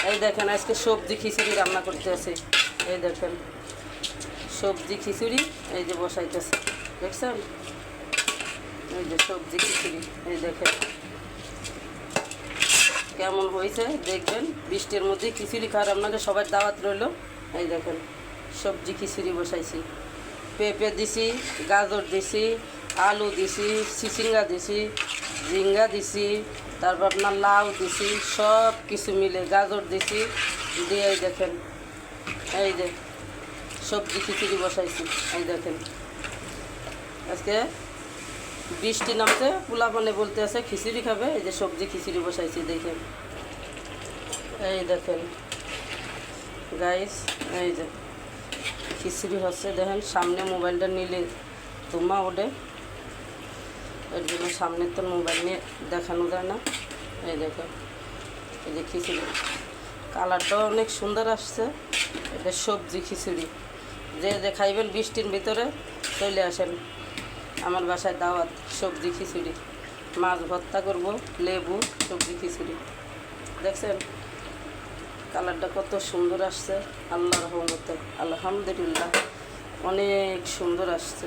এই দেখেন আজকে সবজি খিচুড়ি রান্না করতে আছে। এই দেখেন সবজি খিচুড়ি এই যে বসাইতেছে, দেখছেন? এই যে সবজি খিচুড়ি, এই দেখেন কেমন হয়েছে দেখবেন। বৃষ্টির মধ্যে খিচুড়ি খাওয়ার আপনাদের সবার দাওয়াত রইল। এই দেখেন সবজি খিচুড়ি বসাইছি, পেঁপে দিছি, গাজর দিছি, আলু দিছি, চিচিঙ্গা দিছি, ঝিঙ্গা দিছি, তারপর আপনার লাউ দিছি, সব কিছু মিলে গাজর দিছি দিয়ে এই দেখেন এই যে সবজি খিচুড়ি বসাইছি। এই দেখেন আজকে বৃষ্টি নামছে, পোলাপানে বলতে আছে খিচুড়ি খাবে, এই যে সবজি খিচুড়ি বসাইছি দেখেন। এই দেখেন গাইস, এই যে খিচুড়ি হচ্ছে দেখেন। সামনে মোবাইলটা নিলে ধুমা ওঠে, এর জন্য সামনে তো মোবাইল নিয়ে দেখানো যায় না। এই দেখেন এই যে খিচুড়ি, কালারটাও অনেক সুন্দর আসছে। এটা সবজি খিচুড়ি, যে যে খাইবেন বৃষ্টির ভিতরে চলে আসেন আমার বাসায় দাওয়াত। সবজি খিচুড়ি, মাছ ভর্তা করব, লেবু, সবজি খিচুড়ি। দেখছেন কালারটা কত সুন্দর আসছে, আল্লাহর রহমতে আলহামদুলিল্লাহ অনেক সুন্দর আসছে।